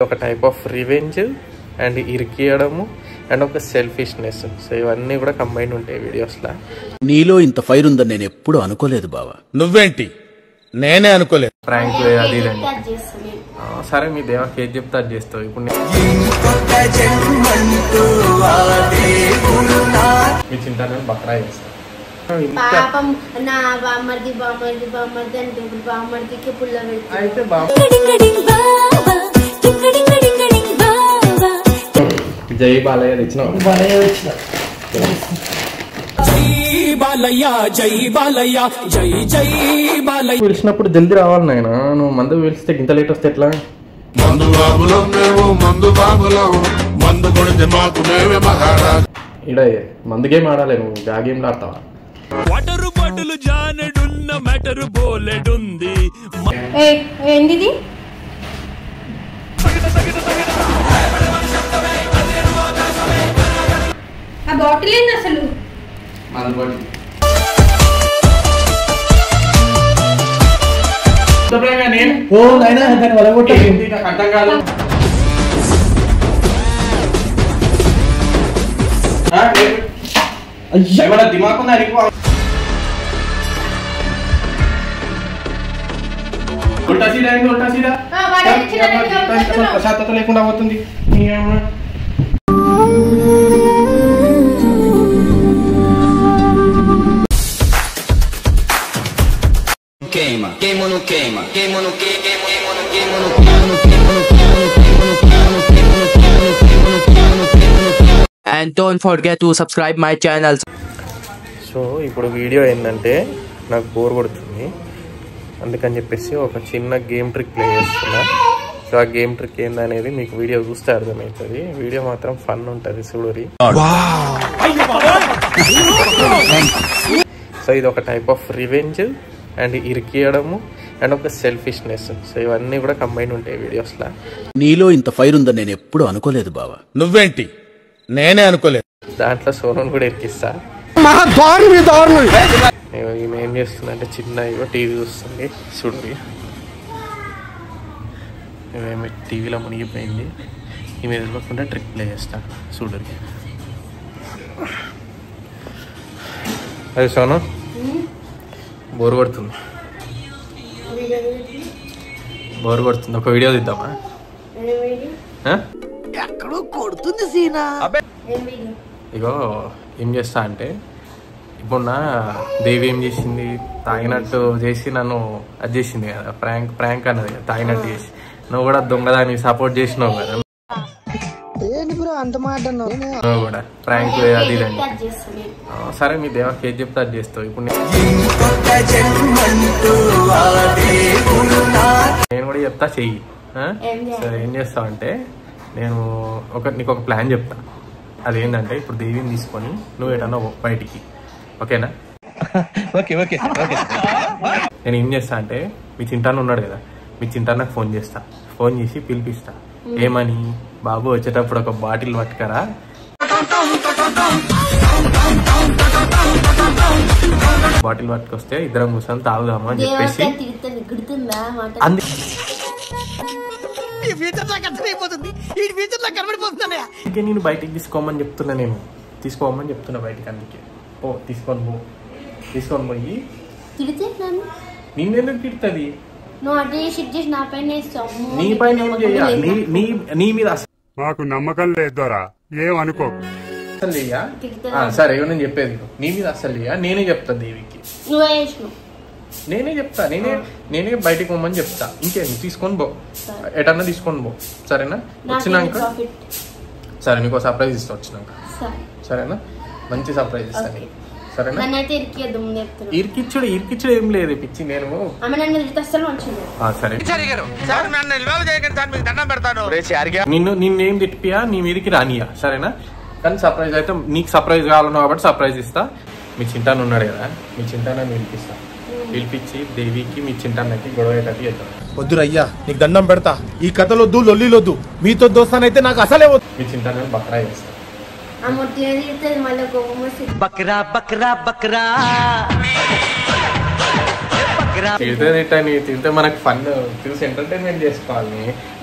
ఒక type of revenge and ఇరికియడము and ఒక సెల్ఫిష్నెస్. సో ఇవన్నీ కూడా కంబైన్ ఉంటాయి వీడియోస్లో. నీలో ఇంత ఫైర్ ఉందని నేను ఎప్పుడు అనుకోలేదు బావా. నువ్వేంటి? నేనే అనుకోలేదు. ప్రాంక్ అది సరే, మీ దేవా కేక్ చెప్తే అది చేస్తావు. ఇప్పుడు మీ చింతనే బక్రా చేస్తావు. అయితే జై బాలయ్య తెచ్చిన పిలిచినప్పుడు జల్దీ రావాలి నాయన. నువ్వు మందు పిలిస్తే ఇంత లేట్ వస్తే ఎట్లా? ఇడ మందు గేమ్ ఆడాలి, నువ్వు గా గేమ్ ఆడతావా? ఏంటిది? ఆ బాటిల్ ఏంది అసలు? అర్థం కాదు. దిమాగ్ ఉందా? ఉల్టా సీదా అయింది, ఉల్టా సీదా ప్రశాంతత లేకుండా పోతుంది. And don't forget to subscribe my channel. So ఇప్పుడు వీడియో ఏంటంటే నాకు బోర్ కొడుతుంది, అందుకని చెప్పేసి ఒక చిన్న గేమ్ ట్రిక్ ప్లే చేస్తున్నా. సో ఆ గేమ్ ట్రిక్ ఏందనేది మీకు వీడియో చూస్తే అర్థమవుతుంది. వీడియో మాత్రం ఫన్ ఉంటుంది చూడరి. సో ఇది ఒక టైప్ ఆఫ్ రివెంజ్ అండ్ ఇరికియడము అండ్ ఒక సెల్ఫిష్నెస్. సో ఇవన్నీ కూడా కంబైన్ ఉంటాయి వీడియోస్లో. నీలో ఇంత ఫైర్ ఉందని నేను ఎప్పుడు అనుకోలేదు బావా. నువ్వేంటి? నేనే అనుకోలేదు. దాంట్లో సోనోని కూడా ఇరికిస్తా. ఈమె ఏం చేస్తుంది అంటే చిన్న టీవీ చూస్తుంది చూడరి. ఈమె టీవీలో మునిగిపోయింది. ఈమె ఎదురుకుండా ట్రిక్ ప్లే చేస్తా చూడరి. అది సోను బోర్ కొడుతుంది, బోర్ కొడుతుంది. ఒక వీడియో తీద్దామా? ఇగో ఏం చేస్తా అంటే, ఇప్పుడు నా దేవి ఏం చేసింది, తాగినట్టు చేసి నన్ను అది చేసింది కదా, ప్రాంక్ అన్నది కదా, తాగినట్టు చేసి. నువ్వు కూడా దొంగదాన్ని సపోర్ట్ చేసినావు కదా, నువ్వు కూడా ప్రాంక్ అది ఇదండి. సరే, మీ దేవా కేక్ చెప్తే అది చేస్తావు. ఇప్పుడు నేను కూడా చెప్తా చెయ్యి. సరే, ఏం చేస్తావు అంటే, నేను నీకు ఒక ప్లాన్ చెప్తా. అదేంటంటే, ఇప్పుడు దేవిని తీసుకొని నువ్వు ఎటన్నా బయటికి, ఓకేనా? నేను ఏం చేస్తా అంటే, మీ చింటాను ఉన్నాడు కదా, మీ చింటాను నాకు ఫోన్ చేస్తా. ఫోన్ చేసి పిలిపిస్తా. ఏమని, బాబు వచ్చేటప్పుడు ఒక బాటిల్ పట్టుకరా, బాటిల్ పట్టుకొస్తే ఇద్దరం కూర్చొని తాగుదాము అని చెప్పేసి. అందుకే నేను బయటికి తీసుకోమని చెప్తున్నా, తీసుకోమని చెప్తున్నా బయటికి. అందుకే తీసుకొని పోయి నిన్నెందుకు తిడుతుంది? నీ పైన ఏం చేయాలి? నీ మీద మాకు నమ్మకం లేదోరా, ఏమనుకో. సరే, నేను చెప్పేది నీ మీద అసలు నేనే చెప్తా దేవికి, నేనే చెప్తా. నేనే బయటికి పోమని చెప్తా. ఇంకేంది, తీసుకొని పో, ఎటన్నా తీసుకొని పో, సరేనా? వచ్చినాక సరే, నీకు సర్ప్రైజ్ ఇస్తా వచ్చినాక, సరేనా? మంచి సర్ప్రైజ్ ఇస్తా నీకు, సరేనా? ఇరికిచ్చుడు ఏం లేదు పిచ్చి. నేను సరే, నిన్నేం తిట్టియా, నీ మీదకి రానియా, సరేనా? కానీ సర్ప్రైజ్ అయితే నీకు సర్ప్రైజ్ కావాలన్నావు కాబట్టి సర్ప్రైజ్ ఇస్తా. మీ చింతాను ఉన్నాడు కదా, మీ చింతాను పిలిపిస్తా. పిలిపించి దేవికి మీ చింతాన్నకి గొడవ అయ్యేటట్టు చేద్దాం. వద్దురయ్యా, నీకు దండం పెడతా. ఈ కథలొద్దు, లొల్లిలొద్దు. మీతో దోస్తానైతే నాకు అసలే వద్దు. మీ చింతాన్ని బక్రా చేస్తా. బక్రా బక్రా బక్రా తింటే మనకు ఫన్ చూసి ఎంటర్టైన్మెంట్ చేసుకోవాలి.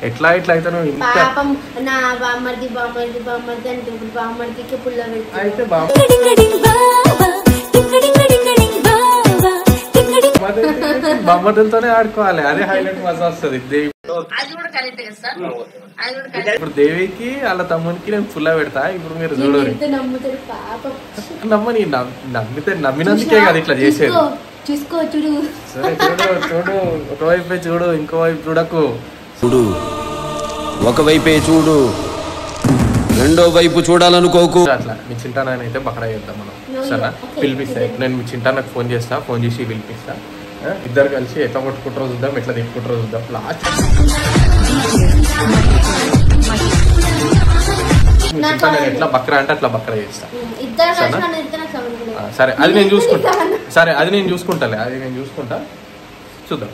ఎట్లా అయితే పాపం నా బామ్మర్ది బామ్మర్ది బామ్మర్ది అంటే ఇప్పుడు బామ్మర్దికి పుల్ల పెట్టి అయితే బామ్మర్దులతోనే ఆడుకోవాలి. అదే హైలైట్ మజా వస్తుంది. ఇప్పుడు దేవికి వాళ్ళ తమ్మునికి నేను పుల్ల పెడతా. ఇప్పుడు మీరు చూడరు, నమ్మినందుకే కదా ఇట్లా చేసేది. చూసుకో చూడు, సరే చూడు ఒకవైపే చూడు, ఇంకో వైపు చూడకు. చూడు ఒకవైపే చూడు, రెండో వైపు చూడాలనుకోకు. అట్లా మీ చింటానైతే బకరా చేద్దాం మనం. సరేనా? పిలిపిస్తా. నేను మీ చింటానికి ఫోన్ చేస్తా, ఫోన్ చేసి పిలిపిస్తా. ఇద్దరు కలిసి ఎట్లా కొట్టుకుంటారో చూద్దాం, ఎట్లా తిప్పుకుంటారో చూద్దాం. లాస్ట్ నేను ఎట్లా బక్రా అంటే అట్లా బక్రా చేస్తా. సరే అది నేను చూసుకుంటా. అది నేను చూసుకుంటా. చూద్దాం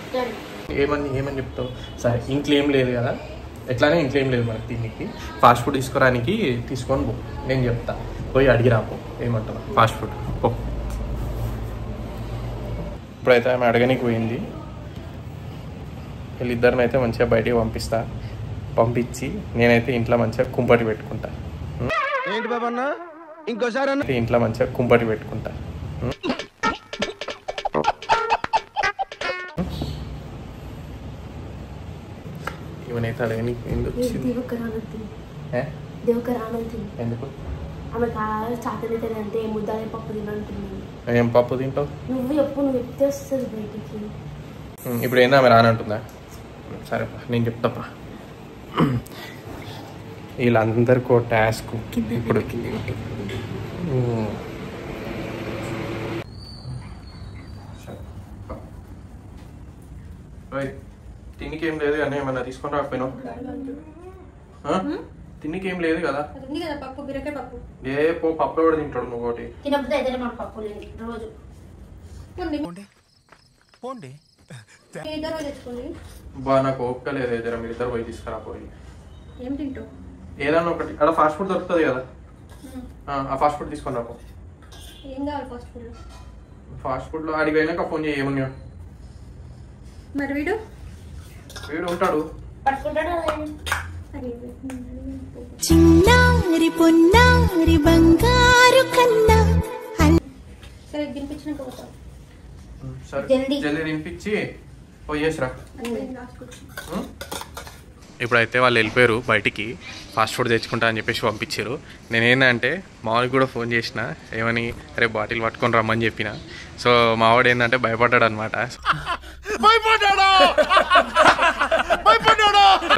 ఏమని చెప్తావు. సరే ఇంట్లో ఏం లేదు కదా, ఎట్లానే ఇంట్లో ఏం లేదు మనకి తిండికి. ఫాస్ట్ ఫుడ్ తీసుకురానికి తీసుకొని పో, నేను చెప్తా. పోయి అడిగి రాపో ఏమంటావు ఫాస్ట్ ఫుడ్ పో. ఇప్పుడైతే ఆమె అడగనికి పోయింది. వీళ్ళిద్దరిని అయితే మంచిగా బయటికి పంపించి నేనైతే ఇంట్లో మంచిగా కుంపటి పెట్టుకుంటా. ఇంట్లో మంచిగా కుంపటి పెట్టుకుంటా. ఇవనైతే అడగనికి ఎందుకు? ఏం పప్పు తింటావు? ఇప్పుడు ఏందా ఆమె రానంటుందా? సరే నేను చెప్తాపా. వీళ్ళందరికీ టాస్క్ ఇప్పుడు. తిండికి ఏం లేదు కానీ ఏమన్నా తీసుకొని రాకపోయినావు? తిండికి ఏం లేదు కదా. ఏ పో, పప్పు కూడా తింటాడు నువ్వు ఒకటి. బా నాకు ఓపిక లేదు. ఏదైనా మీరు ఇద్దరు పోయి తీసుకురాపోయి ఏదన్నా ఒకటి. అక్కడ ఫాస్ట్ ఫుడ్ దొరుకుతుంది కదా, ఆ ఫాస్ట్ ఫుడ్ తీసుకొని రాపో. ఫాస్ట్ ఫుడ్ లో అడిగి పోయినాక ఫోన్ చేయి ఏమన్నా. వీడు ఉంటాడు. చిన్నారి పొన్నారి బంగారు కన్నా. సరే జల్దీ తినిపించి పోయేసిరా. ఇప్పుడైతే వాళ్ళు వెళ్ళిపోయారు బయటికి, ఫాస్ట్ ఫుడ్ తెచ్చుకుంటా అని చెప్పేసి పంపించారు. నేనేందంటే మావాడికి కూడా ఫోన్ చేసిన, ఏమని అరే బాటిల్ పట్టుకొని రమ్మని చెప్పిన. సో మావాడు ఏంటంటే భయపడ్డాడు అనమాట.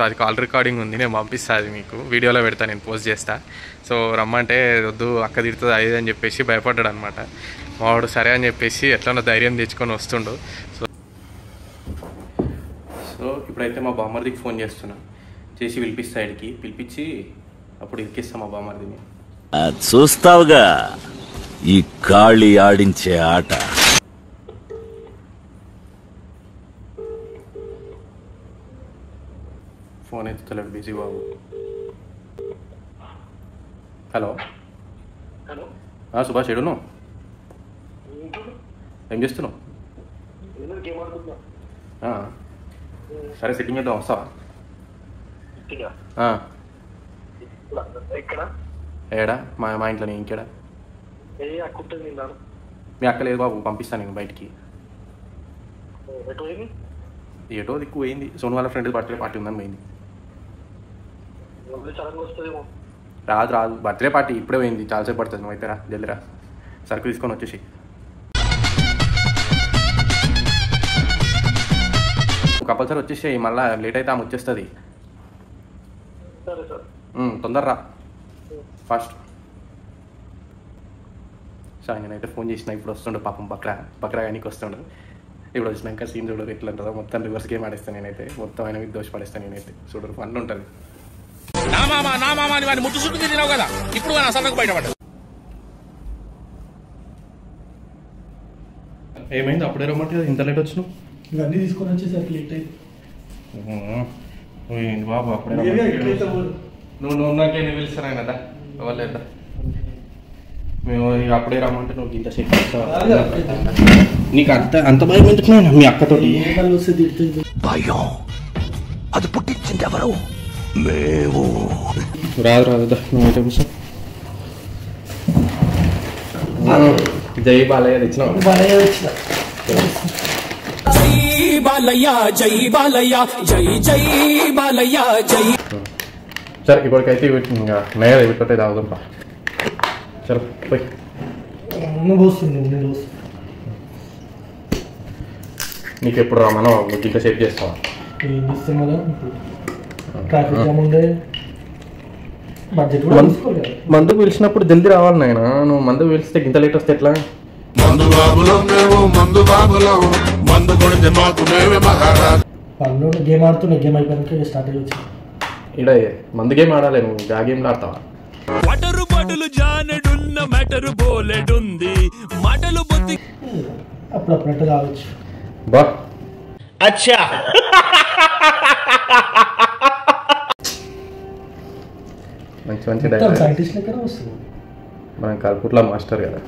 అది కాల్ రికార్డింగ్ ఉంది, నేను పంపిస్తా. అది మీకు వీడియోలో పెడతా, నేను పోస్ట్ చేస్తా. సో రమ్మంటే వద్దు అక్క తిడుతుంది అది అని చెప్పేసి భయపడ్డాడు అనమాట. మావాడు సరే అని చెప్పేసి ఎట్లన్నా ధైర్యం తెచ్చుకొని వస్తుండు. సో ఇప్పుడైతే మా బామ్మర్దికి ఫోన్ చేస్తున్నా, చేసి పిలిపిస్తా. ఇడికి పిలిపించి అప్పుడు ఇరికిస్తా మా బామ్మర్దిని. చూస్తావుగా ఈ గాళి ఆడించే ఆట. ఫోన్ ఎత్తుతలేడు, బిజీ బాబు. హలో సుభాష్ ఎడును? ఏం చేస్తున్నావు? సరే సెట్టింగ్ చేద్దాం, వస్తావా? ఏడా మా ఇంట్లోనే. ఇంకేడా? మీ అక్క లేదు బాబు, పంపిస్తాను నేను బయటికి. ఏటో దిక్కు పోయింది. సోను వాళ్ళ ఫ్రెండ్ బర్త్డే పార్టీ ఉందని పోయింది. రాదు బర్త్డే పార్టీ ఇప్పుడే పోయింది, చాలాసేపు పడుతుంది. నువ్వు అయితే రా, జల్దీ రా, సరుకు తీసుకొని వచ్చేసి. కంపల్సరీ వచ్చేసేయి, మళ్ళీ లేట్ అయితే ఆమె వచ్చేస్తుంది. తొందర రా ఫాస్ట్. సరే నేనైతే ఫోన్ చేసిన, ఇప్పుడు వస్తుండు పాపం బక్రా కానీ వస్తుండు. ఇప్పుడు వచ్చినాక సీన్ చూడరు ఎట్లా ఉంటుందో, మొత్తం రివర్స్ గేమ్ ఆడేస్తాను నేనైతే. మొత్తం ఆయన మీద దోషపడేస్తాను నేనైతే. చూడరు ఫన్ ఉంటుంది. ఏమైంది అప్పుడే రమ్మంటే ఇంత లేట్ వచ్చినావు? ఇవన్నీ తీసుకొని వచ్చేసరికి లేట్ అయింది బాబు. అప్పుడే నువ్వు నాకే పిలుస్తాను కదా, అవ్వలేదా? మేము ఇక అప్పుడే రమ్మంటే నువ్వు ఇంత సెట్ నీకు అంత భయం ఎందుకున్నా మీ అక్కతోటి భయం అది పుట్టించింది ఎవరు మేము రాదు నువ్వు కూర్చో జై బాలయ్య తెచ్చినావు సరే ఇప్పటికైతే ఇంకా నయ్య పెట్టుకుంటే తాగుదాం చలో పోయి నీకు ఎప్పుడు రామనో ఇంత సేవ్ చేస్తావా మందు పిలిచినప్పుడు జల్దీ రావాలి నాయన నువ్వు మందు పిలిస్తే ఇంత లేట్ వస్తే ఎట్లా గేమ్ ఆడుతున్నా గేమ్ అయిపోయాక స్టార్ట్ అయ్యొచ్చు ఇక్కడ మందు గేమ్ ఆడాలి నువ్వు ఆ గేమ్లో ఆడతావా అప్పుడప్పుడు రావచ్చు బా అచ్చా మంచి డైలాగ్ సైంటిస్ట్ లెక్కన వస్తుంది మనం కల్పుట్ల మాస్టర్ కదా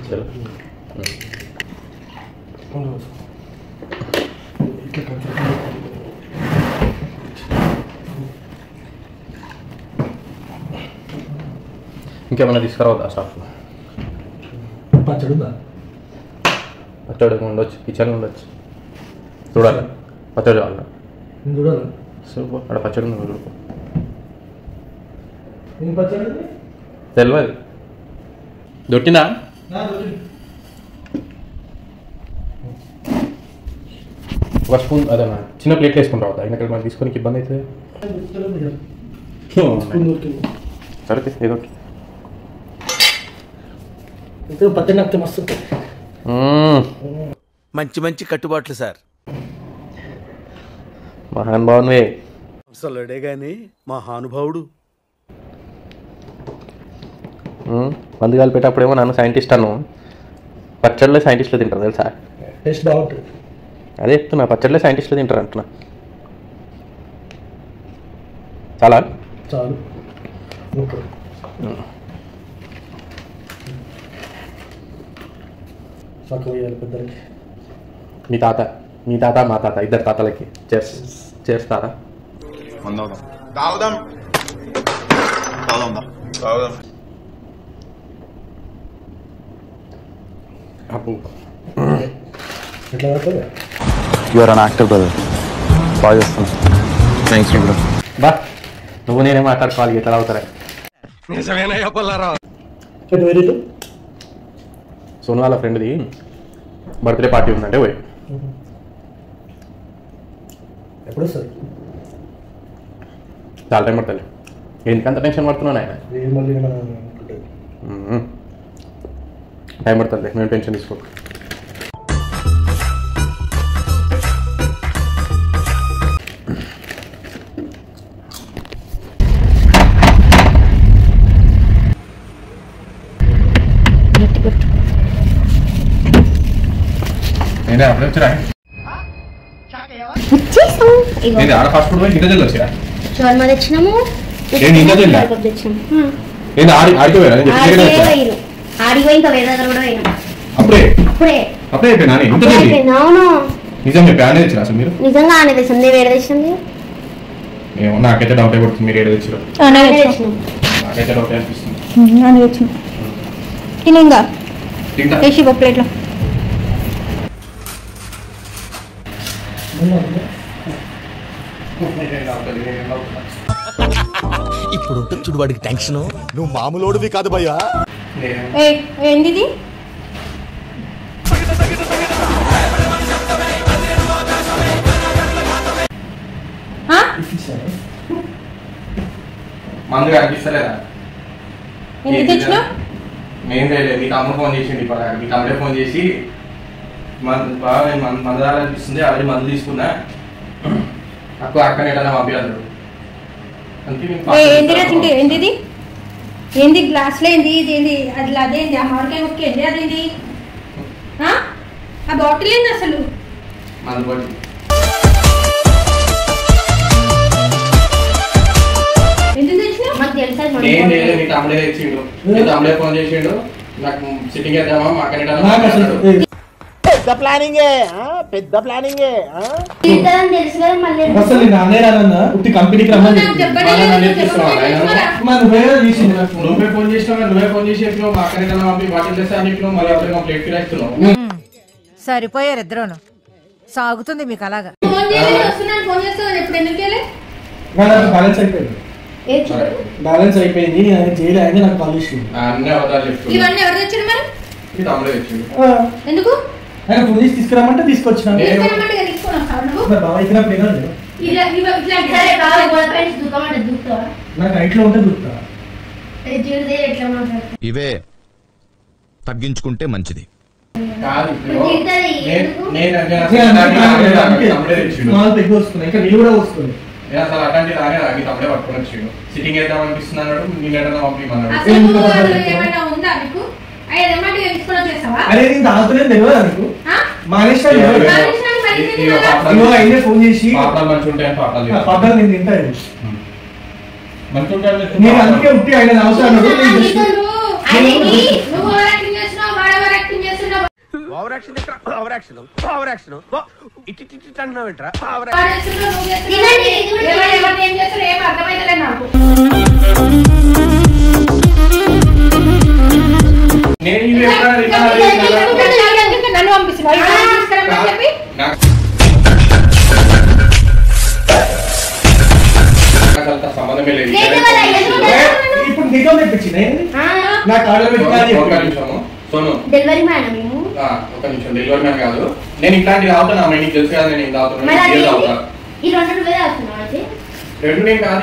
చలో ఇంకేమైనా తీసుకురావద్దా స్టాఫ్ పచ్చడి ఉండొచ్చు కిచెన్ ఉండొచ్చు చూడాలి పచ్చడి కావాలి చూడాలి సూపర్ అక్కడ పచ్చడి ఉంది పచ్చడి తెలియదు దొట్టిందా ఒక స్పూన్ అదే చిన్న ప్లేట్లు వేసుకుని రావద్దా ఇక్కడ మనం తీసుకొని ఇబ్బంది అవుతుంది సరే ఏదో పచ్చడి నాకు మస్తు మంచి కట్టుబాట్లు సార్ మహానుభావునివే అసలుడే గాని మహానుభావుడు మందుగాలు పెట్టేప్పుడేమో నన్ను సైంటిస్ట్ అను పచ్చడిలో సైంటిస్టులు తింటారు తెలుసా టేస్ట్ బాగుంటుంది అదే చెప్తున్నా పచ్చడిలో సైంటిస్టులు తింటారు అంటున్నా చాలా చాలు పెద్దలకి మీ తాత మా తాత ఇద్దరు తాతలకి చేర్స్ తాత అప్పు ఎట్లా పడుతుంది యువర్ అన్ యాక్టర్ బ్రదర్ బాగా చేస్తున్నా థ్యాంక్స్ బ్రో బా నువ్వు నేనే మాట్లాడుకోవాలి ఎట్లా అవుతారా సోను వాళ్ళ ఫ్రెండ్ది బర్త్డే పార్టీ ఉందంటే పోయి ఎప్పుడు వస్తుంది చాలా టైం పడుతుంది ఎందుకంత టెన్షన్ పడుతున్నాను ఆయన టైం పడుతుంది మేము టెన్షన్ తీసుకో అప్పుడే వచ్చారా ఆడ ఫాస్ట్ ఫుడ్ ఇంత జల్ది వచ్చా షవర్మా తెచ్చినాము ఇంత జల్ది ఆడిపోయారా ఆడిపోయి ఇంకా వేరే దగ్గర కూడా పోయినాం అప్పుడే అప్పుడే అయిపోయినా ఇంత జల్ది అవును నిజం చెప్పి ఆనే తెచ్చిరా అసలు మీరు నిజంగా ఆనే తెచ్చింది వేరే తెచ్చింది ఏమో నాకైతే డౌట్ అయిపోతుంది మీరు ఏడు తెచ్చారు తెచ్చినాం నాకైతే డౌట్ అనిపిస్తుంది తినంగా ప్లేట్లో ఇప్పుడు ఉంటుంది చూడు వాడికి టెన్షన్. నువ్వు మామూలోడివి కాదు భయ్యా. ఏంది మందు కనిపిస్తలేదా? నేను మీ తమ్ముడు ఫోన్ చేసిండి మీ తమ్ముడే ఫోన్ చేసి మందు అనిపిస్తుంది ఆల్రెడీ మందు తీసుకున్నా నాకు అక్కనే పంపించారు. ఏంది ఏంది గ్లాస్ లో ఏంది ఇది ఏంది అట్లా అదేంది ఆ మామిడికాయ ముక్క ఏంది అదేంది ఆ బాటిల్ ఏంది అసలు మందు బాటిల్ నీ తమ్ముడే తెచ్చిండు, నీ తమ్ముడే ఫోన్ చేసిండు నాకు సిట్టింగ్ వేద్దామా మా అక్కడ పెద్ద ప్లానింగే అసలు నానే రాదన్నా ఉట్టి కంపెనీకి రమ్మని నువ్వే ఫోన్ చేసి చెప్పినావు మా అక్కడ వాటిని చేస్తా అని చెప్పినావు మళ్ళీ అప్పుడు ప్లేట్ ఫిరాయిస్తున్నావు. సరిపోయారు ఇద్దరును సాగుతుంది మీకు అలాగా. బ్యాలెన్స్ అయిపోయింది జైలు ఆయన నాకు కాల్ చేసింది. అన్ని అవతారాలు చెప్తున్నావు. ఇవన్నీ ఎవరు తెచ్చారు మరి? నీ తమ్ముడే తెచ్చిండు. ఎందుకు? ఆయన ఫోన్ చేసి తీసుకురామంటే తీసుకొచ్చినా. నాకు హైట్లో ఉంటే దూకుతా. ఇవే తగ్గించుకుంటే మంచిది. పెగ్గు వస్తుంది ఇంకా నీళ్ళు కూడా వస్తుంది. అసలు అట్లాంటి రానే రాగి తమ్ముడే పట్టుకుని వచ్చిండు. సిట్టింగ్ వేద్దాం అనిపిస్తున్నాడు, నేను పంపించమన్నాడు. అరే నేను తాగుతున్నా తెలియదా నీకు? మానేశ్వర ఫోన్ చేసి పాపాలు నేను తింటాను. నేను అందుకే ఉట్టి ఆయన అవసరం నన్ను పంపిస్తున్నావు సంబంధమే లేదు. ఇప్పుడు నిజం తెప్పించింది నాకు ఆర్డర్ డెలివరీ మ్యాన్ ఒక నిమిషం డెలివరీ మ్యాన్ కాదు నేను ఇట్లాంటివి అవుతున్నా నీకు తెలుసు కదా నేను ఇంత అవుతున్నా రెండు నేను కాదు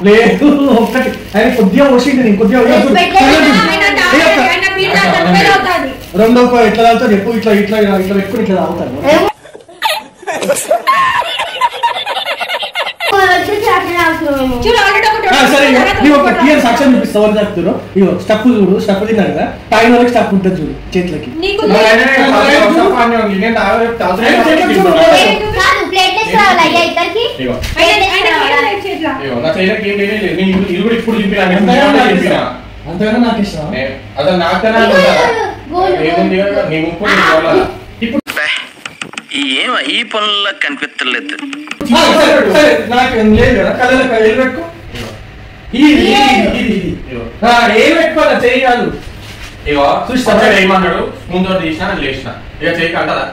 లేదు ఒక్కటి ఆయన కొద్దిగా వచ్చింది నేను కొద్దిగా రెండో ఎట్లా తాగుతారు చెప్పు ఇట్లా ఇట్లా ఇట్లా పెట్టుకుని ఇట్లా తాగుతాను. సరే నీ ఒక క్లియర్ సాక్ష్యం చూపిస్తా ఎవరు చెప్తారు. ఇగో స్టప్ చూడు స్టప్ తిన్నాడు కదా తాగిన వాళ్ళకి స్టప్ ఉంటుంది చూడు చేతులకి. అంతేనా నాకు ఇష్టం అసలు నాకన్నా ఈ పనుల్లో కనిపించలేదు. నాకు లేదు కదా కళ్ళలో కళ్ళు పెట్టుకో ఏం పెట్టుకోవాలా చెయ్యి కాదు. ఇగో చూసి ఏమన్నాడు ముందు తీసినా లేచిన ఇక చెయ్యి అంటారా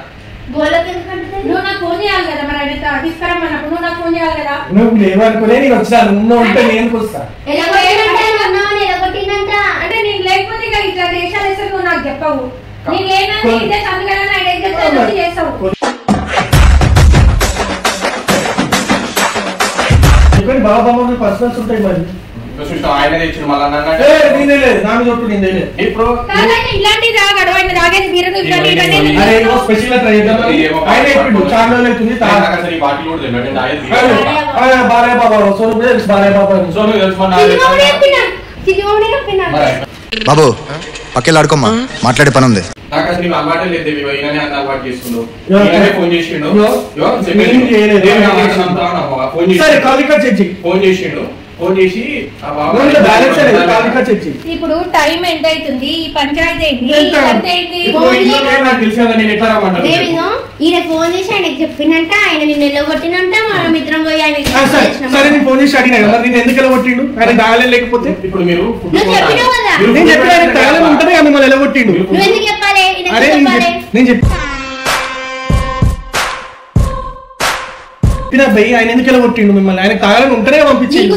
నువ్వు నాకు ఫోన్ చేయాలి కదా మరి అడిగితే తీసుకురమ్మన్నప్పుడు నువ్వు నాకు ఫోన్ చేయాలి కదా. నువ్వు లేవనుకునే నేను వచ్చాను నువ్వు ఉంటే నేను వస్తా అంటే నేను లేకపోతే ఇక ఇట్లా దేశాలు వేస్తే నువ్వు నాకు చెప్పవు. నేను లేనని ఇదే సందుగా చేస్తావు. బాబా పర్సనల్స్ ఉంటాయి మరి ఆయన తెచ్చిన మళ్ళీ ఇప్పుడు ఇలాంటివి రాగడు ఆయన రాగేది మీరు స్పెషల్ ట్రై చేద్దాం. చాలా అవుతుంది బాటిల్ కూడా బాలయ్య బాబా సోను బాలయ్య బాబా సోను బాబు పక్కెళ్ళాడుకోమ్మా మాట్లాడే పని ఉంది. నాకు అసలు నీకు అలవాటే లేదు అలవాటు చేస్తున్నావు. ఫోన్ చేసిండు ఫోన్ చేసిండు ఫోన్ చేసి ఇప్పుడు టైం ఎంత అవుతుంది ఈ పంచాయతీ నాకు తెలుసు కదా నేను ఎట్లా రమ్మంటాను. ఈయన ఫోన్ చేసి ఆయనకి చెప్పినంట ఆయన నిన్ను ఎల్లగొట్టినంట మనం మిత్రం పోయి ఆయన సరే నేను ఫోన్ చేసి అడిగినా కదా నేను ఎందుకు ఎల్లగొట్టిండు ఆయన తాగలే లేకపోతే ఇప్పుడు మీరు నేను చెప్పిన తాగలే ఉంటేనే మిమ్మల్ని ఎల్లగొట్టిండు. నువ్వు ఎందుకు చెప్పాలి నేను చెప్పిన భయ్ ఆయన ఎందుకు ఎల్లగొట్టిండు మిమ్మల్ని ఆయన తాగాలని ఉంటేనే పంపించిండు.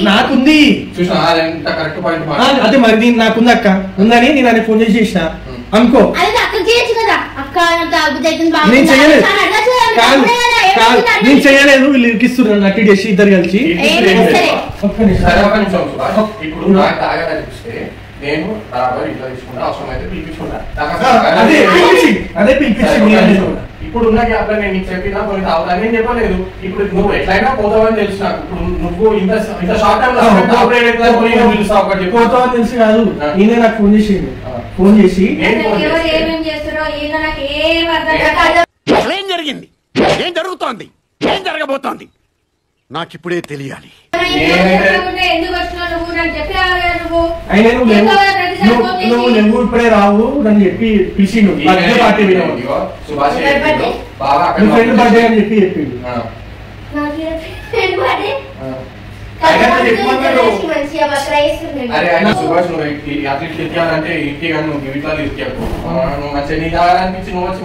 నాకుంది అదే మరి నేను నాకుంది అక్క ఉందని నేను ఆయన ఫోన్ చేసి చేసిన అనుకో. నేను చెయ్యలేదు నేను చెయ్యలేదు వీళ్ళు ఇరికిస్తున్నారు నట్టి చేసి ఇద్దరు కలిసి. ఇప్పుడు నేను ఇంట్లో తీసుకుంటా అవసరం అయితే పిలిపించుకుంటా. అదే పిలిపించి ఇప్పుడు ఉన్న గ్యాప్ లో నేను నీకు చెప్పినా కొన్ని తాగుతాను నేను చెప్పలేదు. ఇప్పుడు నువ్వు ఎట్లయినా పోతావని తెలుసు నాకు. ఇప్పుడు నువ్వు ఇంత షార్ట్ టైం పోతావని తెలుసు కాదు ఈయన నాకు ఫోన్ చేసిండు. ఫోన్ చేసి ఏం జరిగింది ఏం జరుగుతోంది ఏం జరగబోతోంది నాకిప్పుడే తెలియాలి. నువ్వు ఇప్పుడే రావు అని చెప్పి పిలిచిండు. ఫ్రెండ్ బర్త్డే అని చెప్పి చెప్పిండు. అరే ఆయన సుభాష్ నువ్వు అట్లీస్ట్ ఎక్కాలంటే ఇంటి కానీ నువ్వు ఇట్లా ఎక్కావు నువ్వు మంచిగా నీ దానికి నువ్వు వచ్చి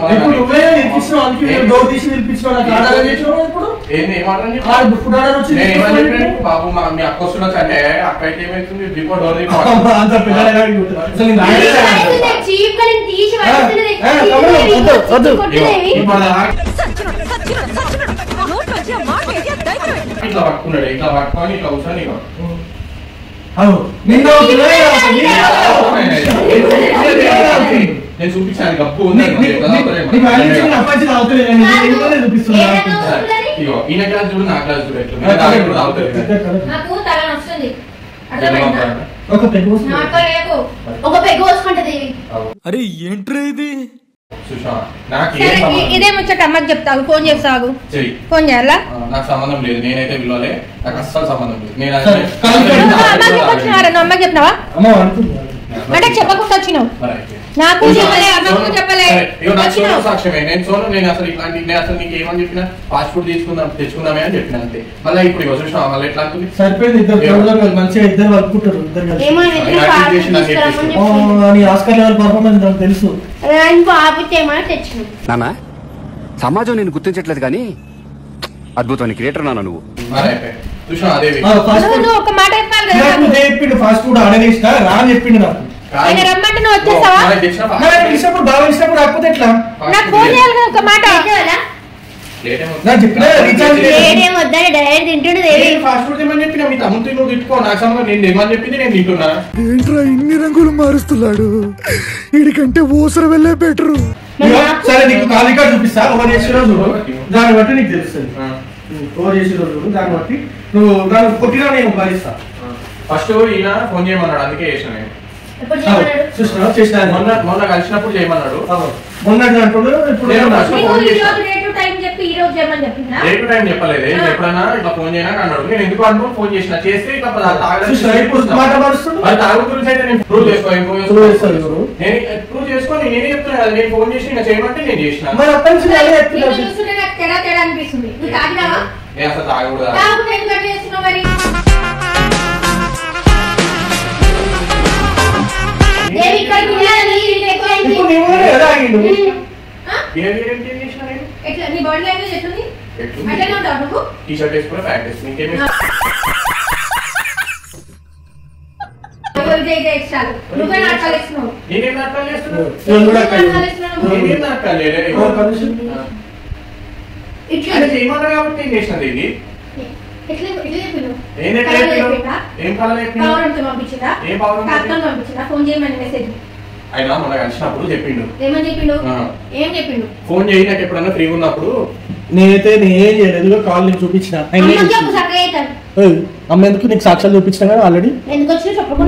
బాబు మీ అక్క వస్తున్నా అంటే అక్క అయితే ఏమైతుంది బిఫోర్ డోర్ ఇట్లా పట్టుకున్నాడు ఇట్లా పట్టుకొని ఇట్లా కూర్చొని నేను చూపించాను గప్పు ఈయన క్లాస్ చూడు నా క్లాస్ చూడు అరే ఏంట్రా ఇది ఇదే ముచ్చట అమ్మకి చెప్తావు ఫోన్ చేస్తావు ఫోన్ చేయాలా నాకు సంబంధం లేదు నేనైతే విలువలే నాకు అస్సలు సంబంధం లేదు నేను అమ్మకి చెప్తావా అంటే చెప్పకుండా వచ్చినావు నాకు సాక్ష్యమే నేను సోను నేను అసలు ఇట్లాంటి నేను అసలు నీకు ఏమని చెప్పినా ఫాస్ట్ ఫుడ్ తెచ్చుకుందామే అని చెప్పిన అంతే మళ్ళీ ఇప్పుడు చూసినా మళ్ళీ ఎట్లా అంటుంది సరిపోయింది మంచిగా ఇద్దరు వర్కుంటారు ఆస్కార్ లెవెల్ పర్ఫార్మెన్స్ నాకు తెలుసు నాన్న సమాజం నేను గుర్తించట్లేదు కానీ అద్భుతమైన క్రియేటర్ నాన్న నువ్వు చెప్పిండు ఫాస్ట్ ఫుడ్ ఆర్డర్ చేసిన రా అని చెప్పిండు నాకు రమ్మంటే నువ్వు వచ్చేస్తావా బాగా ఇచ్చినప్పుడు రాకపోతే ఎట్లా నాకు ఫోన్ చేయాలి కదా ఒక మాట ఏంట్రా ఇన్ని రంగులు మారుస్తున్నాడు వీడికంటే ఊసర వెళ్ళే బెటరు. సరే నీకు ఖాళీ కార్డు చూపిస్తా ఓవర్ చేసిన రోజు దాన్ని బట్టి నీకు తెలుస్తుంది. ఓవర్ చేసిన రోజు దాన్ని బట్టి నువ్వు దాన్ని కొట్టినా నేను భరిస్తా. ఫస్ట్ ఈయన ఫోన్ చేయమన్నాడు అందుకే చేసిన నేను మొన్న కలిసినప్పుడు చేయమన్నాడు మొన్న అంటున్నాడు రేటు టైం చెప్పలేదు ఎప్పుడైనా ఇట్లా ఫోన్ చేయనా అన్నాడు నేను ఎందుకు అనుకో ఫోన్ చేసిన చేస్తే ఇట్లా తాగు గురించి అయితే నేను ప్రూవ్ చేసుకొని నేనే చెప్తున్నా నేను ఫోన్ చేసి నేను చేయమంటే నేను చేసిన నేను అసలు తాగకూడదు టీ-షర్ట్ వేసుకున్నా ప్యాంట్ వేసుకుని నేనేం నాటకాలు చేయమన్నా కాబట్టి నేను చేసినది ఇది అయినా మొన్న కలిసినప్పుడు చెప్పిండు ఫోన్ చేయి నాకు ఎప్పుడన్నా ఫ్రీ ఉన్నప్పుడు నేనైతే నేనేం చేయలేదు కాల్ నీకు చూపించిన అమ్మ ఎందుకు నీకు సాక్ష్యాలు చూపించిన కదా ఆల్రెడీ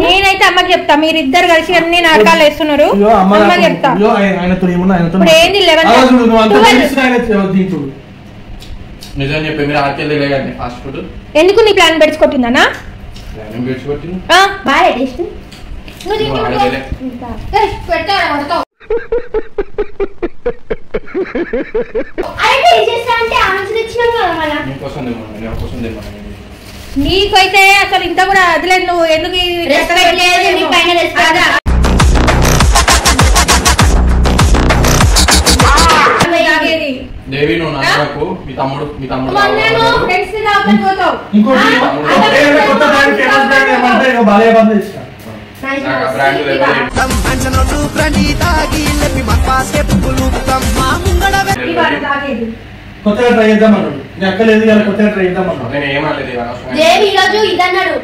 నేనైతే అమ్మకి చెప్తా మీరిద్దరు కలిసి అన్ని నాటకాలు వేస్తున్నారు చెప్తా ఆయనతో ఏమన్నా ఆయనతో నిజం చెప్పి మీరు ఆర్కెళ్ళి లేదండి ఫాస్ట్ ఫుడ్ ఎందుకు నీ ప్లాన్ పెట్టుకొట్టిందనా నీకైతే అసలు ఇంత కూడా వదిలేదు నువ్వు ఎందుకు దేవి నువ్వు నాకు మీ తమ్ముడు కొత్తగా ట్రై చేద్దామన్నాడు నీ అక్క లేదు కదా కొత్తగా ట్రై చేద్దామన్నాడు నేను ఏమనలేదు ఈరోజు ఇదన్నాడు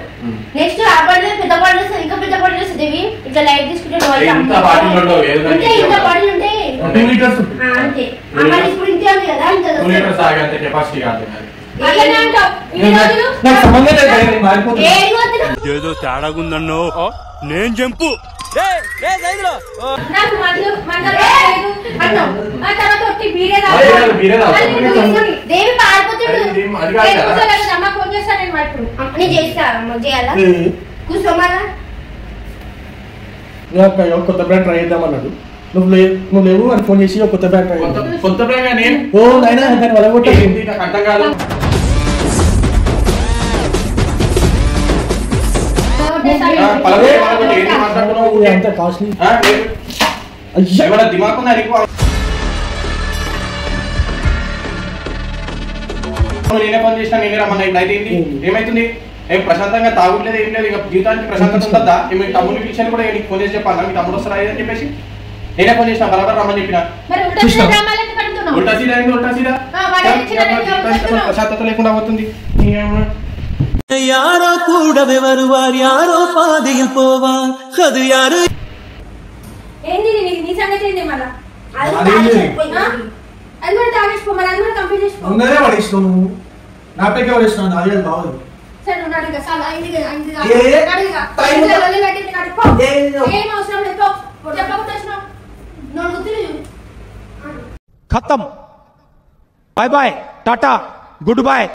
నెక్స్ట్ ఆ పడలేదు పెద్ద పడలేదు ఇంకా పెద్ద పడలేదు దేవి ఇట్లా లైట్ తీసుకుంటే ఇంత బాటిల్ ఇంత బాటిల్ ఉంటే 2 లీటర్స్ అంతే అమ్మ ఇప్పుడు ఇంతే ఉంది కదా ఇంత 2 లీటర్స్ ఆగంతే కెపాసిటీ కాదు అట్లనే అంటావు ఈ రోజు నాకు సంబంధం లేదు మారిపోతుంది ఏదో తేడాగుందన్నో నేను జంపు నాకు మందు లేదు అన్నావు. ఆ తర్వాత ఒట్టి బీరే తాగు. దేవి పారిపోతాడు. అమ్మ ఫోన్ చేస్తాను నేను మాట్లాడు. నేను చేస్తా చేయాలా కూర్చోమన్నా. కొత్త బ్రాండ్ ట్రై చేద్దామన్నాడు. నువ్వు లేవు అని ఫోన్ చేసి కొత్త బ్రాండ్ ట్రై కొత్త బ్రాండ్ నేను ఓ నాయనా దాన్ని వలగొట్టాలి. నాకు అర్థం కాదు. అంత కాస్ట్లీ దిమాగ్ ఉందా నీకు? నేనే పని చేసినా నేనే రమ్మన్నా. ఇప్పుడు అయితే ఏంటి ఏమైతుంది? ఏం ప్రశాంతంగా తాగుట్లేదు ఏం లేదు. ఇక జీవితానికి ప్రశాంతత ఉంటుందా? మీ తమ్ముడి విషయాన్ని కూడా నీకు ఫోన్ చేసి చెప్పాలా? మీ తమ్ముడు వస్తారా అని చెప్పేసి నేనే ఫోన్ చేసిన బరాబర్ రమ్మని చెప్పిన. ఉల్టా సీదా ఉల్టా సీదా ప్రశాంతత లేకుండా అవుతుంది. யாரோ கூடவே வருவார் யாரோ பாதையில் போவார் அது யாரு ఏంది నీ సంగతి ఏంది మళ్ళా? అది కూడా తాగేసుకో మరి అది కూడా కంప్లీట్ చేసుకో. ఉన్నదే పడేసినావు నువ్వు. నా పైకి పడేసినావు. అది బాగుంది. సరే ఉన్నాడు ఇక చాలా అయింది కదా. ఏం అవసరం లేదు. చెప్పకుండా వచ్చినావు. నోడు గుర్తులేదు. खत्म bye bye tata good bye